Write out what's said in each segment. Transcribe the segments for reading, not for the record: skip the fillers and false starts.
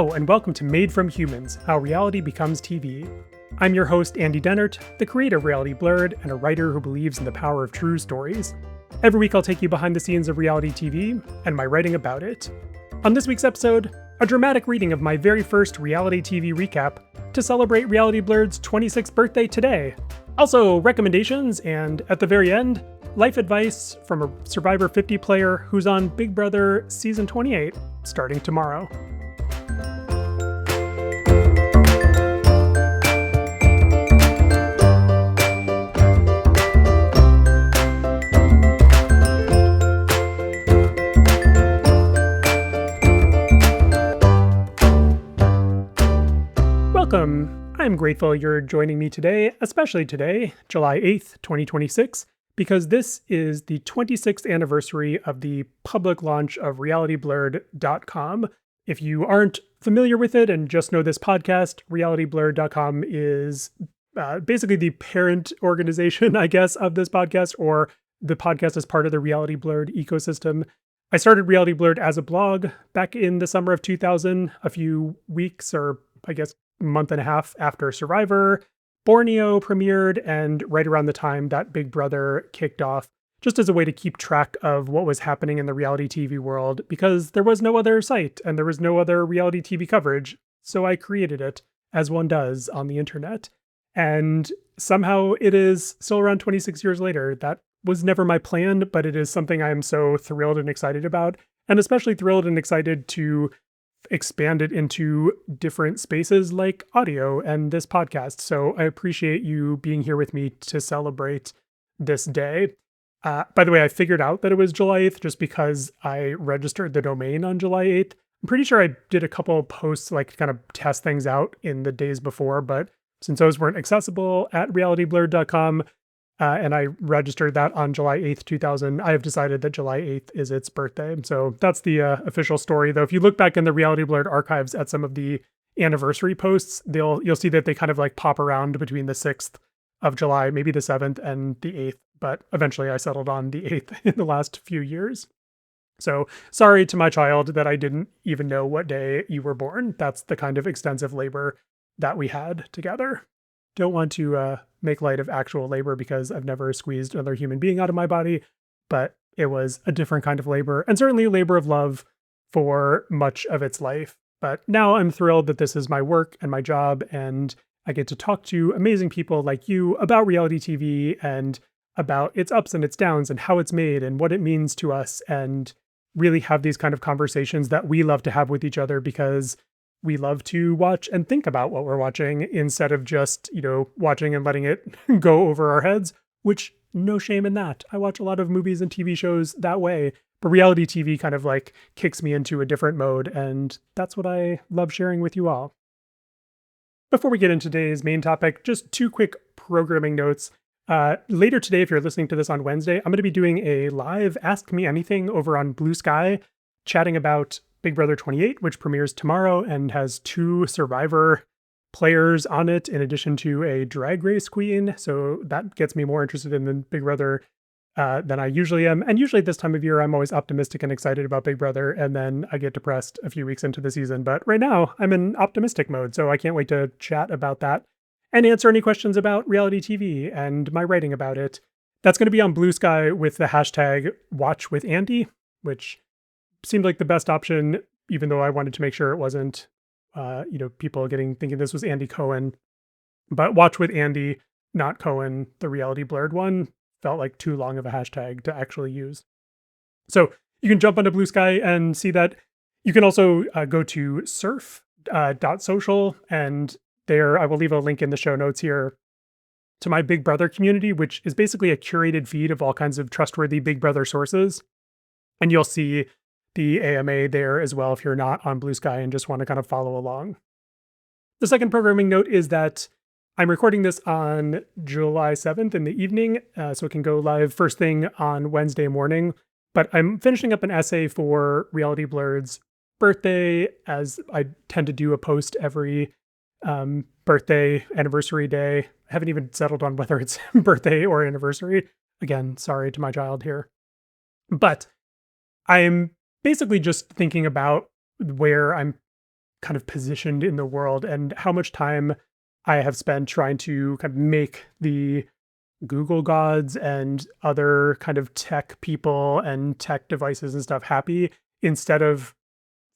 Hello, and welcome to Made from Humans, How Reality Becomes TV. I'm your host, Andy Dennert, the creator of Reality Blurred and a writer who believes in the power of true stories. Every week I'll take you behind the scenes of reality TV and my writing about it. On this week's episode, a dramatic reading of my very first reality TV recap to celebrate Reality Blurred's 26th birthday today. Also, recommendations, and at the very end, life advice from a Survivor 50 player who's on Big Brother Season 28, starting tomorrow. Welcome. I'm grateful you're joining me today, especially today, July 8th, 2026, because this is the 26th anniversary of the public launch of realityblurred.com. If you aren't familiar with it and just know this podcast, realityblurred.com is basically the parent organization, I guess, of this podcast, or the podcast is part of the Reality Blurred ecosystem. I started Reality Blurred as a blog back in the summer of 2000, a few weeks or I guess month and a half after Survivor, Borneo premiered, and right around the time that Big Brother kicked off, just as a way to keep track of what was happening in the reality TV world, because there was no other site and there was no other reality TV coverage. So I created it, as one does on the internet. And somehow it is still around 26 years later. That was never my plan, but it is something I am so thrilled and excited about, and especially thrilled and excited to expand it into different spaces like audio and this podcast. So I appreciate you being here with me to celebrate this day. By the way, I figured out that it was July 8th just because I registered the domain on July 8th. I'm pretty sure I did a couple of posts, like kind of test things out in the days before, but since those weren't accessible at realityblurred.com, and I registered that on July 8th, 2000. I have decided that July 8th is its birthday. So that's the official story. Though if you look back in the Reality Blurred archives at some of the anniversary posts, you'll see that they kind of like pop around between the 6th of July, maybe the 7th and the 8th. But eventually I settled on the 8th in the last few years. So sorry to my child that I didn't even know what day you were born. That's the kind of extensive labor that we had together. Don't want to make light of actual labor because I've never squeezed another human being out of my body, but it was a different kind of labor, and certainly a labor of love for much of its life. But now I'm thrilled that this is my work and my job, and I get to talk to amazing people like you about reality TV and about its ups and its downs and how it's made and what it means to us, and really have these kind of conversations that we love to have with each other because we love to watch and think about what we're watching instead of just, watching and letting it go over our heads, which no shame in that. I watch a lot of movies and TV shows that way, but reality TV kind of like kicks me into a different mode, and that's what I love sharing with you all. Before we get into today's main topic, just two quick programming notes. Later today, if you're listening to this on Wednesday, I'm going to be doing a live Ask Me Anything over on Blue Sky, chatting about Big Brother 28, which premieres tomorrow and has 2 Survivor players on it, in addition to a drag race queen. So that gets me more interested in the Big Brother than I usually am. And usually at this time of year, I'm always optimistic and excited about Big Brother, and then I get depressed a few weeks into the season. But right now, I'm in optimistic mode, so I can't wait to chat about that and answer any questions about reality TV and my writing about it. That's going to be on Blue Sky with the hashtag #WatchWithAndy, which seemed like the best option, even though I wanted to make sure it wasn't, people thinking this was Andy Cohen. But Watch with Andy, not Cohen, the Reality Blurred one, felt like too long of a hashtag to actually use. So you can jump onto Blue Sky and see that. You can also go to surf.social, and there I will leave a link in the show notes here to my Big Brother community, which is basically a curated feed of all kinds of trustworthy Big Brother sources. And you'll see the AMA there as well if you're not on Blue Sky and just want to kind of follow along. The second programming note is that I'm recording this on July 7th in the evening, so it can go live first thing on Wednesday morning. But I'm finishing up an essay for Reality Blurred's birthday, as I tend to do a post every birthday, anniversary day. I haven't even settled on whether it's birthday or anniversary. Again, sorry to my child here. But I'm basically just thinking about where I'm kind of positioned in the world and how much time I have spent trying to kind of make the Google gods and other kind of tech people and tech devices and stuff happy instead of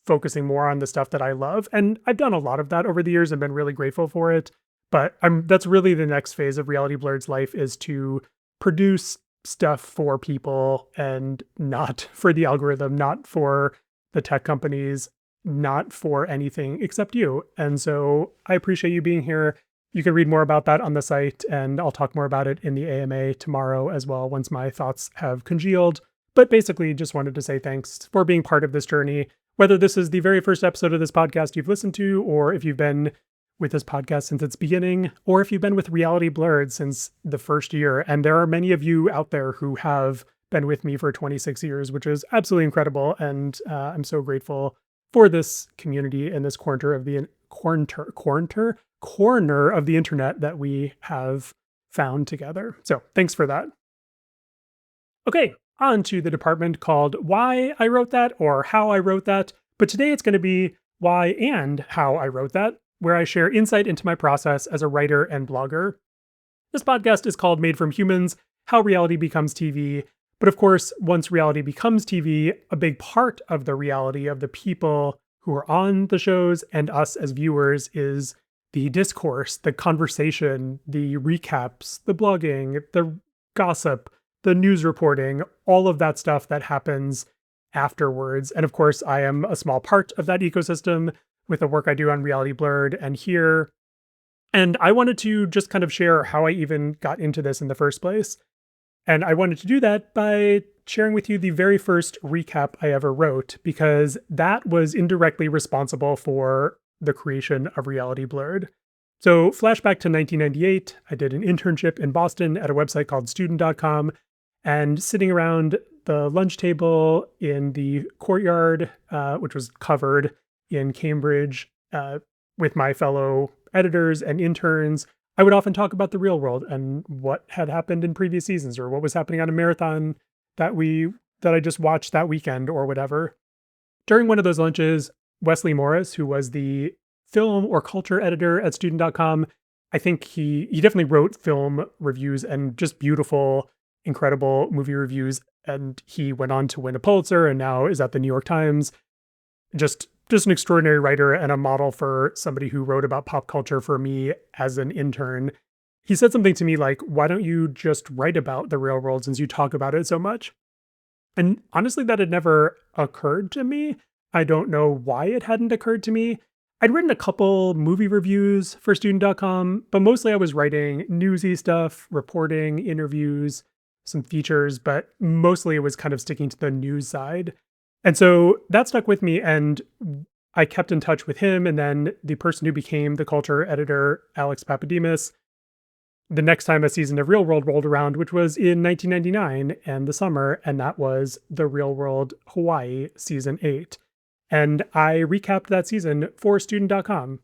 focusing more on the stuff that I love. And I've done a lot of that over the years and been really grateful for it. But that's really the next phase of Reality Blurred's life, is to produce stuff for people and not for the algorithm, not for the tech companies, not for anything except you. And so I appreciate you being here. You can read more about that on the site, and I'll talk more about it in the AMA tomorrow as well, once my thoughts have congealed. But basically, just wanted to say thanks for being part of this journey. Whether this is the very first episode of this podcast you've listened to, or if you've been with this podcast since its beginning, or if you've been with Reality Blurred since the first year. And there are many of you out there who have been with me for 26 years, which is absolutely incredible. And I'm so grateful for this community and this corner of the corner of the internet that we have found together. So thanks for that. Okay, on to the department called Why I Wrote That, or How I Wrote That. But today it's going to be Why and How I Wrote That, where I share insight into my process as a writer and blogger. This podcast is called Made from Humans: How Reality Becomes TV. But of course, once reality becomes TV, a big part of the reality of the people who are on the shows and us as viewers is the discourse, the conversation, the recaps, the blogging, the gossip, the news reporting, all of that stuff that happens afterwards. And of course, I am a small part of that ecosystem with the work I do on Reality Blurred and here. And I wanted to just kind of share how I even got into this in the first place. And I wanted to do that by sharing with you the very first recap I ever wrote, because that was indirectly responsible for the creation of Reality Blurred. So flashback to 1998, I did an internship in Boston at a website called student.com, and sitting around the lunch table in the courtyard, which was covered in Cambridge, with my fellow editors and interns, I would often talk about the real world and what had happened in previous seasons, or what was happening on a marathon that I just watched that weekend or whatever. During one of those lunches, Wesley Morris, who was the film or culture editor at student.com, I think he definitely wrote film reviews and just beautiful, incredible movie reviews. And he went on to win a Pulitzer and now is at the New York Times. Just an extraordinary writer and a model for somebody who wrote about pop culture for me as an intern. He said something to me like, why don't you just write about the real world since you talk about it so much? And honestly, that had never occurred to me. I don't know why it hadn't occurred to me. I'd written a couple movie reviews for student.com, but mostly I was writing newsy stuff, reporting, interviews, some features, but mostly it was kind of sticking to the news side. And so that stuck with me, and I kept in touch with him. And then the person who became the culture editor, Alex Papademos, the next time a season of Real World rolled around, which was in 1999 and the summer, and that was the Real World Hawaii season 8. And I recapped that season for student.com.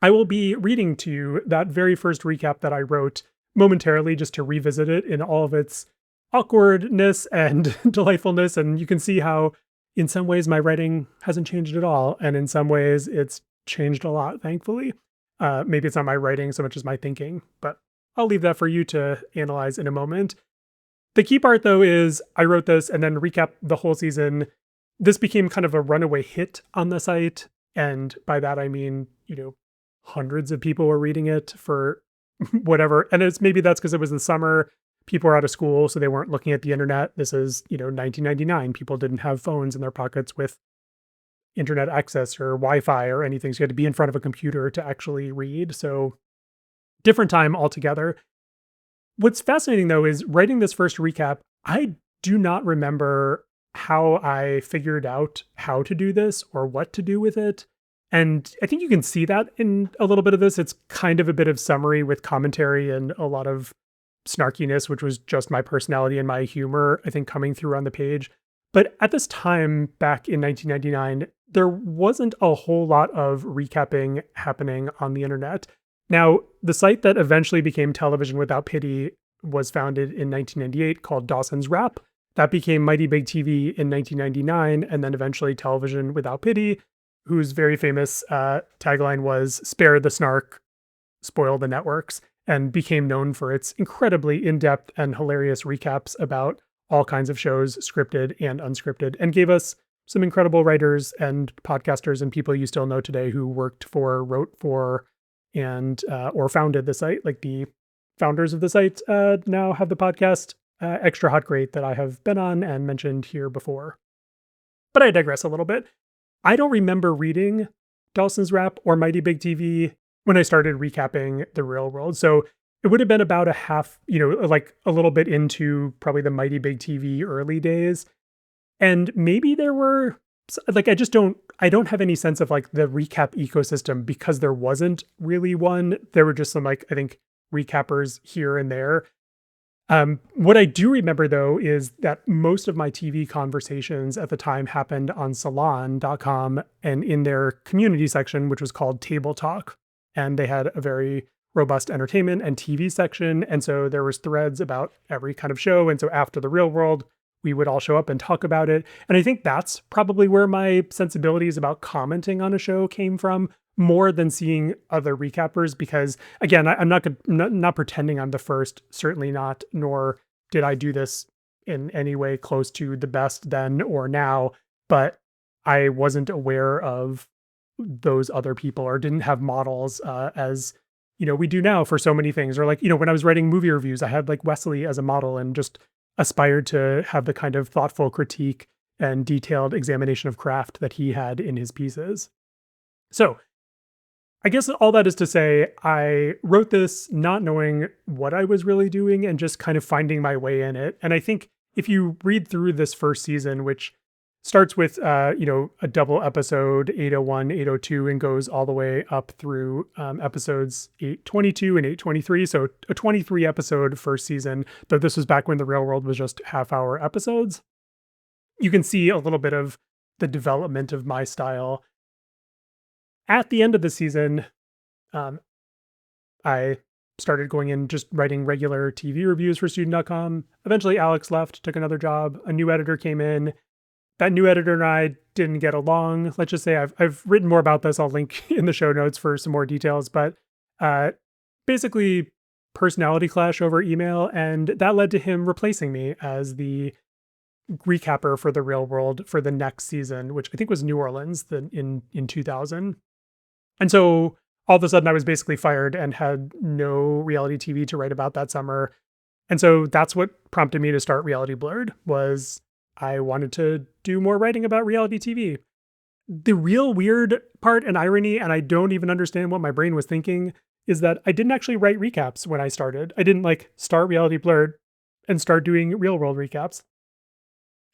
I will be reading to you that very first recap that I wrote momentarily, just to revisit it in all of its awkwardness and delightfulness. And you can see how in some ways my writing hasn't changed at all. And in some ways it's changed a lot, thankfully. Maybe it's not my writing so much as my thinking, but I'll leave that for you to analyze in a moment. The key part, though, is I wrote this and then recapped the whole season. This became kind of a runaway hit on the site. And by that, I mean, hundreds of people were reading it for whatever. And maybe that's because it was the summer. People were out of school, so they weren't looking at the internet. This is, 1999. People didn't have phones in their pockets with internet access or Wi-Fi or anything. So you had to be in front of a computer to actually read. So different time altogether. What's fascinating, though, is writing this first recap, I do not remember how I figured out how to do this or what to do with it. And I think you can see that in a little bit of this. It's kind of a bit of summary with commentary and a lot of snarkiness, which was just my personality and my humor, I think, coming through on the page. But at this time, back in 1999, there wasn't a whole lot of recapping happening on the internet. Now, the site that eventually became Television Without Pity was founded in 1998 called Dawson's Wrap. That became Mighty Big TV in 1999, and then eventually Television Without Pity. whose very famous tagline was "Spare the snark, spoil the networks," and became known for its incredibly in-depth and hilarious recaps about all kinds of shows, scripted and unscripted, and gave us some incredible writers and podcasters and people you still know today who worked for, wrote for, and or founded the site. Like the founders of the site now have the podcast Extra Hot Great that I have been on and mentioned here before. But I digress a little bit. I don't remember reading Dawson's Rap or Mighty Big TV when I started recapping the real world. So it would have been about a half, like a little bit into probably the Mighty Big TV early days. And maybe there were like, I don't have any sense of like the recap ecosystem because there wasn't really one. There were just some like, I think recappers here and there. What I do remember though is that most of my TV conversations at the time happened on Salon.com and in their community section, which was called Table Talk. And they had a very robust entertainment and TV section. And so there was threads about every kind of show. And so after the real world, we would all show up and talk about it. And I think that's probably where my sensibilities about commenting on a show came from, more than seeing other recappers. Because again, I'm not pretending I'm the first, certainly not, nor did I do this in any way close to the best then or now. But I wasn't aware of those other people or didn't have models as we do now for so many things. Or like, when I was writing movie reviews, I had like Wesley as a model and just aspired to have the kind of thoughtful critique and detailed examination of craft that he had in his pieces. So I guess all that is to say, I wrote this not knowing what I was really doing and just kind of finding my way in it. And I think if you read through this first season, which starts with, a double episode 801, 802, and goes all the way up through episodes 822 and 823. So a 23 episode first season, though this was back when the real world was just half-hour episodes. You can see a little bit of the development of my style. At the end of the season, I started going in just writing regular TV reviews for Student.com. Eventually, Alex left, took another job. A new editor came in. That new editor and I didn't get along. Let's just say I've written more about this. I'll link in the show notes for some more details. But basically, personality clash over email, and that led to him replacing me as the recapper for the real world for the next season, which I think was New Orleans in 2000. And so all of a sudden I was basically fired and had no reality TV to write about that summer. And so that's what prompted me to start Reality Blurred, was I wanted to do more writing about reality TV. The real weird part and irony, and I don't even understand what my brain was thinking, is that I didn't actually write recaps when I started. I didn't like start Reality Blurred and start doing real world recaps.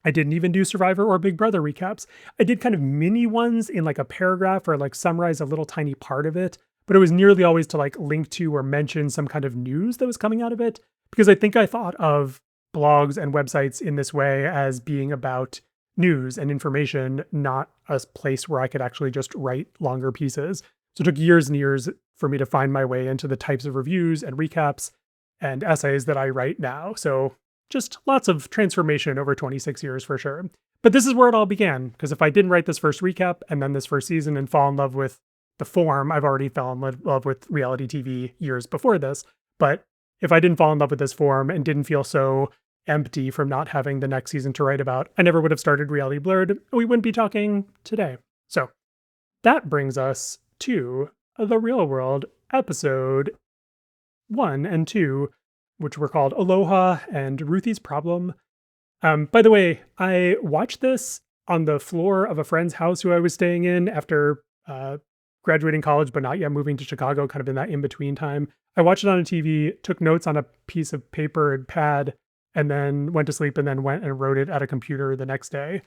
I didn't even do Survivor or Big Brother recaps. I did kind of mini ones in like a paragraph or like summarize a little tiny part of it, but it was nearly always to like link to or mention some kind of news that was coming out of it. Because I think I thought of blogs and websites in this way as being about news and information, not a place where I could actually just write longer pieces. So it took years and years for me to find my way into the types of reviews and recaps and essays that I write now. So just lots of transformation over 26 years for sure. But this is where it all began, because if I didn't write this first recap and then this first season and fall in love with the form, I've already fell in love with reality TV years before this. But if I didn't fall in love with this form and didn't feel so empty from not having the next season to write about, I never would have started Reality Blurred. We wouldn't be talking today. So that brings us to the real world episode 1 and 2, which were called Aloha and Ruthie's Problem. By the way, I watched this on the floor of a friend's house who I was staying in after graduating college, but not yet moving to Chicago, kind of in that in-between time. I watched it on a TV, took notes on a piece of paper and pad, and then went to sleep and then went and wrote it at a computer the next day.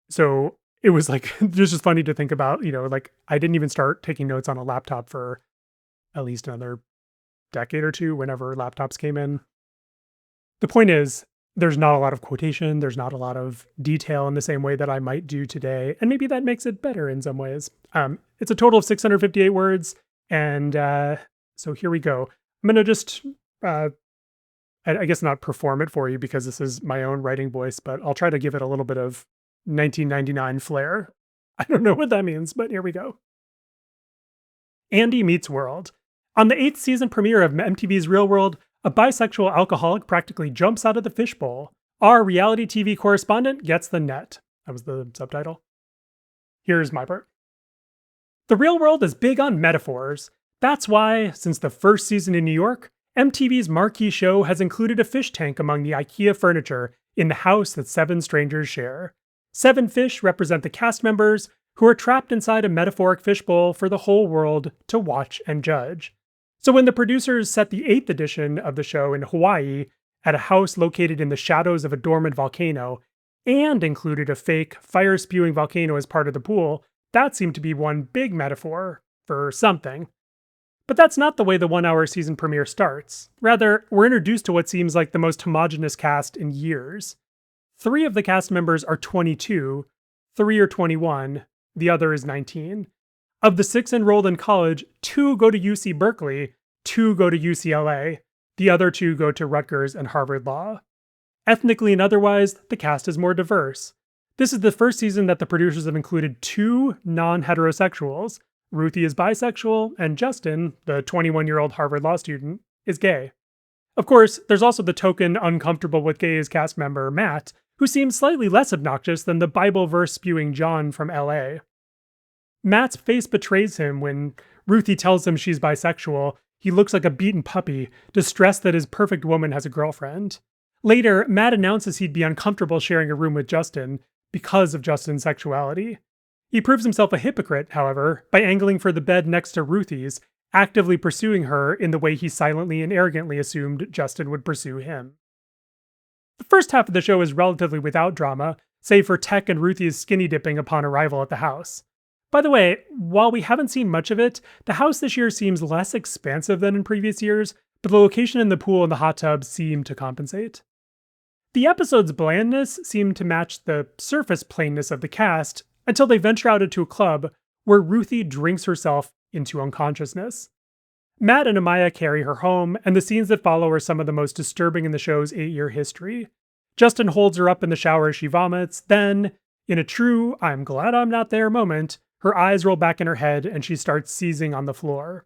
So it was like, it's just funny to think about, like I didn't even start taking notes on a laptop for at least another decade or two whenever laptops came in. The point is, there's not a lot of quotation, there's not a lot of detail in the same way that I might do today, and maybe that makes it better in some ways. It's a total of 658 words, and so here we go. I'm going to just, I guess not perform it for you because this is my own writing voice, but I'll try to give it a little bit of 1999 flair. I don't know what that means, but here we go. Andy Meets World. On the 8th season premiere of MTV's Real World, a bisexual alcoholic practically jumps out of the fishbowl. Our reality TV correspondent gets the net. That was the subtitle. Here's my part. The Real World is big on metaphors. That's why, since the first season in New York, MTV's marquee show has included a fish tank among the IKEA furniture in the house that 7 strangers share. 7 fish represent the cast members who are trapped inside a metaphoric fishbowl for the whole world to watch and judge. So when the producers set the 8th edition of the show in Hawaii at a house located in the shadows of a dormant volcano and included a fake fire-spewing volcano as part of the pool, that seemed to be one big metaphor for something. But that's not the way the 1-hour season premiere starts. Rather, we're introduced to what seems like the most homogenous cast in years. 3 of the cast members are 22, 3 are 21, the other is 19. Of the 6 enrolled in college, 2 go to UC Berkeley, 2 go to UCLA, the other 2 go to Rutgers and Harvard Law. Ethnically and otherwise, the cast is more diverse. This is the first season that the producers have included 2 non-heterosexuals. Ruthie is bisexual, and Justin, the 21-year-old Harvard Law student, is gay. Of course, there's also the token uncomfortable with gays cast member, Matt, who seems slightly less obnoxious than the Bible verse-spewing John from LA. Matt's face betrays him when Ruthie tells him she's bisexual. He looks like a beaten puppy, distressed that his perfect woman has a girlfriend. Later, Matt announces he'd be uncomfortable sharing a room with Justin because of Justin's sexuality. He proves himself a hypocrite, however, by angling for the bed next to Ruthie's, actively pursuing her in the way he silently and arrogantly assumed Justin would pursue him. The first half of the show is relatively without drama, save for Tech and Ruthie's skinny dipping upon arrival at the house. By the way, while we haven't seen much of it, the house this year seems less expansive than in previous years, but the location in the pool and the hot tub seem to compensate. The episode's blandness seemed to match the surface plainness of the cast until they venture out into a club where Ruthie drinks herself into unconsciousness. Matt and Amaya carry her home, and the scenes that follow are some of the most disturbing in the show's 8-year history. Justin holds her up in the shower as she vomits, then, in a true I'm glad I'm not there moment, her eyes roll back in her head and she starts seizing on the floor.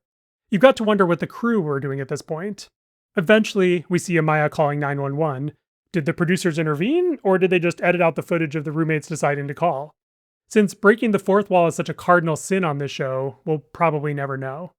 You've got to wonder what the crew were doing at this point. Eventually, we see Amaya calling 911. Did the producers intervene, or did they just edit out the footage of the roommates deciding to call? Since breaking the fourth wall is such a cardinal sin on this show, we'll probably never know.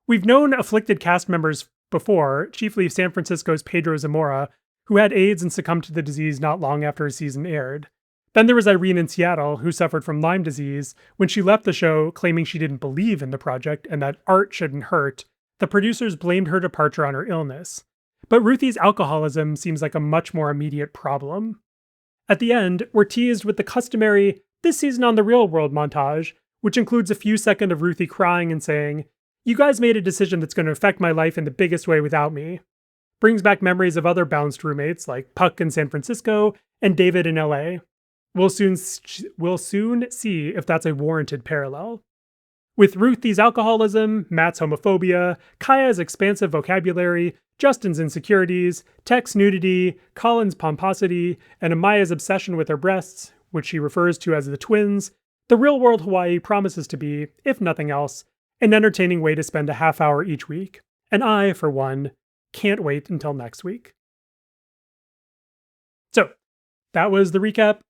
We've known afflicted cast members before, chiefly San Francisco's Pedro Zamora, who had AIDS and succumbed to the disease not long after his season aired. Then there was Irene in Seattle, who suffered from Lyme disease. When she left the show, claiming she didn't believe in the project and that art shouldn't hurt, the producers blamed her departure on her illness. But Ruthie's alcoholism seems like a much more immediate problem. At the end, we're teased with the customary "This season on the Real World" montage, which includes a few seconds of Ruthie crying and saying, "You guys made a decision that's going to affect my life in the biggest way without me." Brings back memories of other bounced roommates like Puck in San Francisco and David in LA. We'll soon see if that's a warranted parallel. With Ruthie's alcoholism, Matt's homophobia, Kaya's expansive vocabulary, Justin's insecurities, Tech's nudity, Colin's pomposity, and Amaya's obsession with her breasts, which she refers to as the twins, the Real World Hawaii promises to be, if nothing else, an entertaining way to spend a half hour each week. And I, for one, can't wait until next week. So, that was the recap.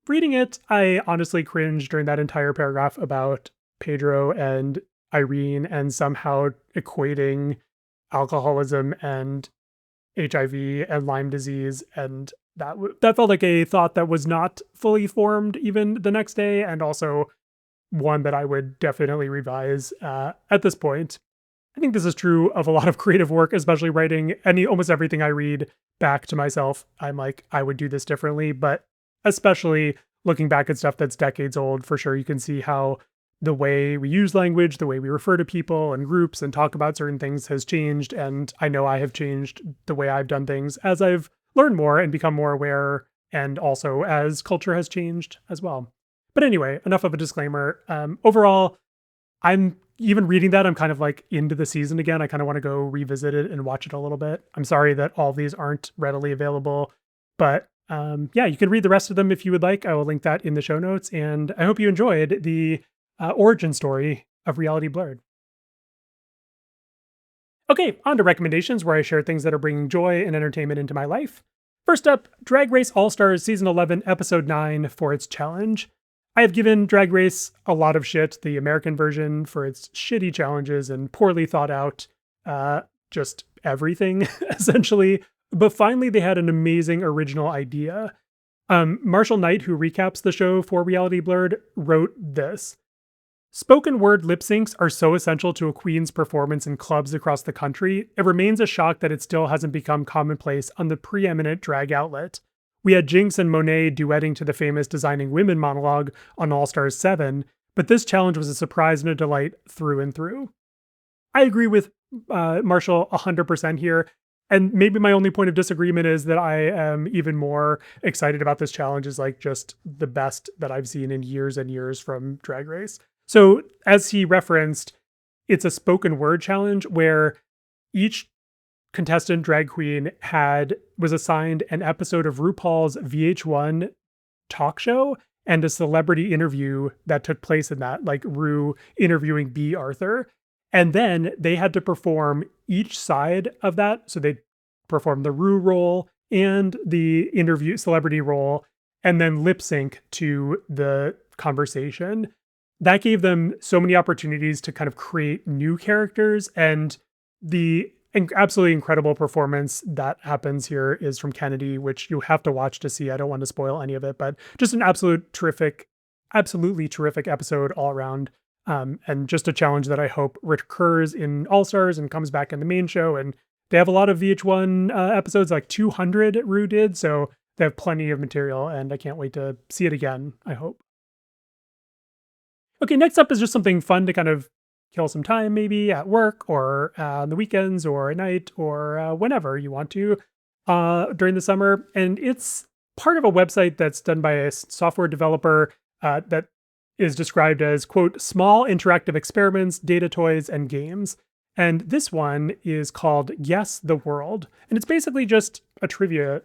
Reading it, I honestly cringed during that entire paragraph about Pedro and Irene and somehow equating alcoholism and HIV and Lyme disease, and that felt like a thought that was not fully formed even the next day, and also one that I would definitely revise at this point. I think this is true of a lot of creative work, especially writing almost everything I read back to myself. I'm like, I would do this differently, but especially looking back at stuff that's decades old, for sure, you can see how the way we use language, the way we refer to people and groups and talk about certain things has changed. And I know I have changed the way I've done things as I've learned more and become more aware, and also as culture has changed as well. But anyway, enough of a disclaimer. Overall, I'm even reading that, I'm kind of like into the season again. I kind of want to go revisit it and watch it a little bit. I'm sorry that all these aren't readily available, but yeah, you can read the rest of them if you would like. I will link that in the show notes. And I hope you enjoyed the origin story of Reality Blurred. Okay, on to recommendations where I share things that are bringing joy and entertainment into my life. First up, Drag Race All Stars Season 11, Episode 9 for its challenge. I have given Drag Race a lot of shit, the American version, for its shitty challenges and poorly thought out, just everything, essentially. But finally, they had an amazing original idea. Marshall Knight, who recaps the show for Reality Blurred, wrote this. Spoken word lip syncs are so essential to a queen's performance in clubs across the country, it remains a shock that it still hasn't become commonplace on the preeminent drag outlet. We had Jinx and Monet duetting to the famous Designing Women monologue on All Stars 7, but this challenge was a surprise and a delight through and through. I agree with Marshall 100% here. And maybe my only point of disagreement is that I am even more excited about this challenge as like just the best that I've seen in years and years from Drag Race. So as he referenced, it's a spoken word challenge where each contestant drag queen was assigned an episode of RuPaul's VH1 talk show and a celebrity interview that took place in that, like Ru interviewing B. Arthur. And then they had to perform each side of that. So they performed the Ru role and the interview celebrity role, and then lip sync to the conversation. That gave them so many opportunities to kind of create new characters, and the absolutely incredible performance that happens here is from Kennedy, which you have to watch to see. I don't want to spoil any of it, but just an absolutely terrific episode all around. And just a challenge that I hope recurs in All Stars and comes back in the main show. And they have a lot of VH1 episodes, like 200 Ru did, so they have plenty of material, and I can't wait to see it again, I hope. Okay, next up is just something fun to kind of kill some time, maybe at work or on the weekends or at night or whenever you want to during the summer. And it's part of a website that's done by a software developer that is described as, quote, small interactive experiments, data toys, and games. And this one is called Guess the World. And it's basically just a trivia,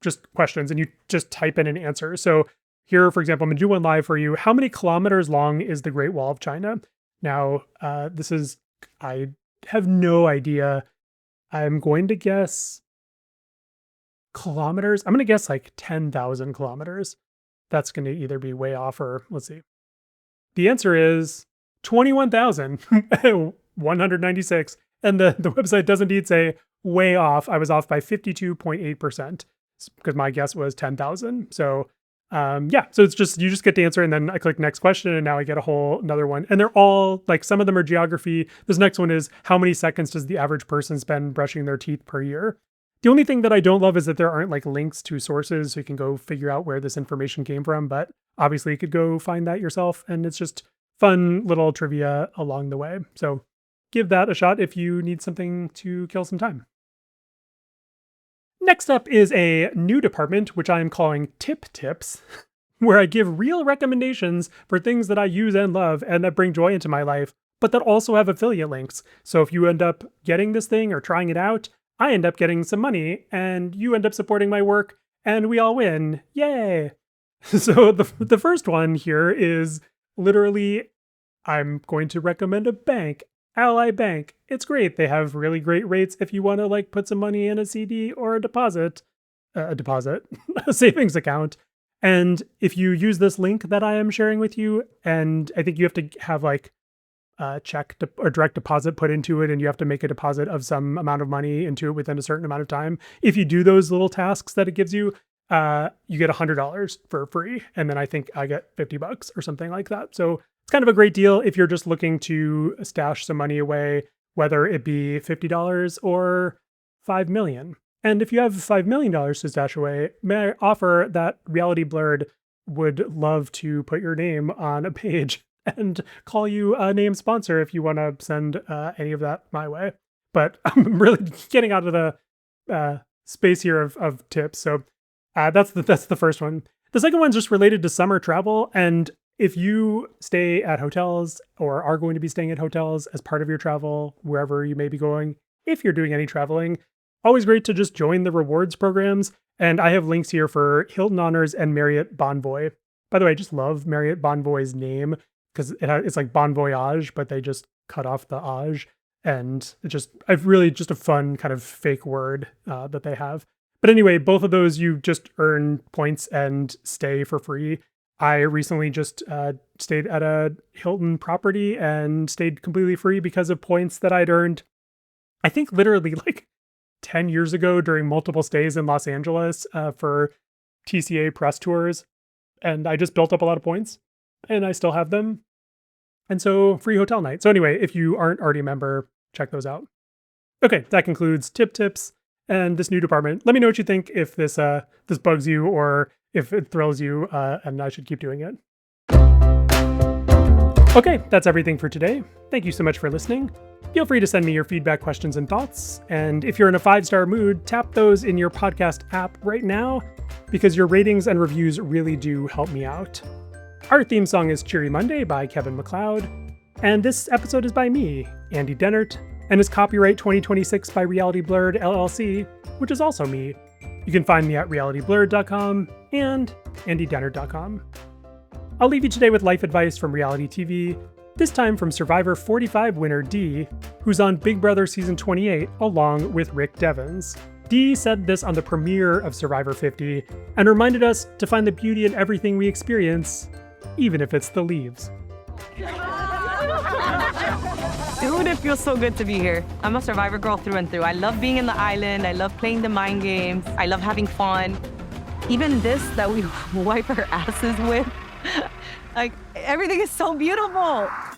just questions, and you just type in an answer. So here, for example, I'm going to do one live for you. How many kilometers long is the Great Wall of China? Now, I have no idea. I'm going to guess kilometers. I'm going to guess like 10,000 kilometers. That's going to either be way off or let's see. The answer is 21,196. And the website does indeed say way off. I was off by 52.8% because my guess was 10,000. So yeah, so it's just, you just get to answer and then I click next question and now I get another one. And they're all like, some of them are geography. This next one is how many seconds does the average person spend brushing their teeth per year? The only thing that I don't love is that there aren't like links to sources so you can go figure out where this information came from, but obviously you could go find that yourself and it's just fun little trivia along the way. So give that a shot if you need something to kill some time. Next up is a new department, which I am calling Tip Tips, where I give real recommendations for things that I use and love and that bring joy into my life, but that also have affiliate links. So if you end up getting this thing or trying it out, I end up getting some money and you end up supporting my work and we all win. Yay! So the first one here is literally, I'm going to recommend a bank. Ally Bank. It's great. They have really great rates if you want to like put some money in a CD or a deposit, a savings account. And if you use this link that I am sharing with you, and I think you have to have like a check or direct deposit put into it, and you have to make a deposit of some amount of money into it within a certain amount of time. If you do those little tasks that it gives you, you get $100 for free. And then I think I get $50 or something like that. So it's kind of a great deal if you're just looking to stash some money away, whether it be $50 or $5 million. And if you have $5 million to stash away, may I offer that Reality Blurred would love to put your name on a page and call you a name sponsor if you want to send any of that my way. But I'm really getting out of the space here of tips. So that's the first one. The second one's just related to summer travel. And if you stay at hotels or are going to be staying at hotels as part of your travel, wherever you may be going, if you're doing any traveling, always great to just join the rewards programs. And I have links here for Hilton Honors and Marriott Bonvoy. By the way, I just love Marriott Bonvoy's name because it's like Bon Voyage, but they just cut off the age. And I've really just a fun kind of fake word that they have. But anyway, both of those, you just earn points and stay for free. I recently just stayed at a Hilton property and stayed completely free because of points that I'd earned, I think literally like 10 years ago during multiple stays in Los Angeles for TCA press tours. And I just built up a lot of points and I still have them. And so free hotel night. So anyway, if you aren't already a member, check those out. Okay, that concludes tip tips and this new department. Let me know what you think, if this bugs you or if it thrills you and I should keep doing it. Okay, that's everything for today. Thank you so much for listening. Feel free to send me your feedback, questions, and thoughts. And if you're in a 5-star mood, tap those in your podcast app right now because your ratings and reviews really do help me out. Our theme song is Cheery Monday by Kevin MacLeod. And this episode is by me, Andy Dennert, and is copyright 2026 by Reality Blurred LLC, which is also me. You can find me at realityblurred.com and andydennert.com. I'll leave you today with life advice from reality TV, this time from Survivor 45 winner Dee, who's on Big Brother Season 28 along with Rick Devens. Dee said this on the premiere of Survivor 50 and reminded us to find the beauty in everything we experience, even if it's the leaves. Dude, it feels so good to be here. I'm a Survivor girl through and through. I love being in the island. I love playing the mind games. I love having fun. Even this that we wipe our asses with, like, everything is so beautiful.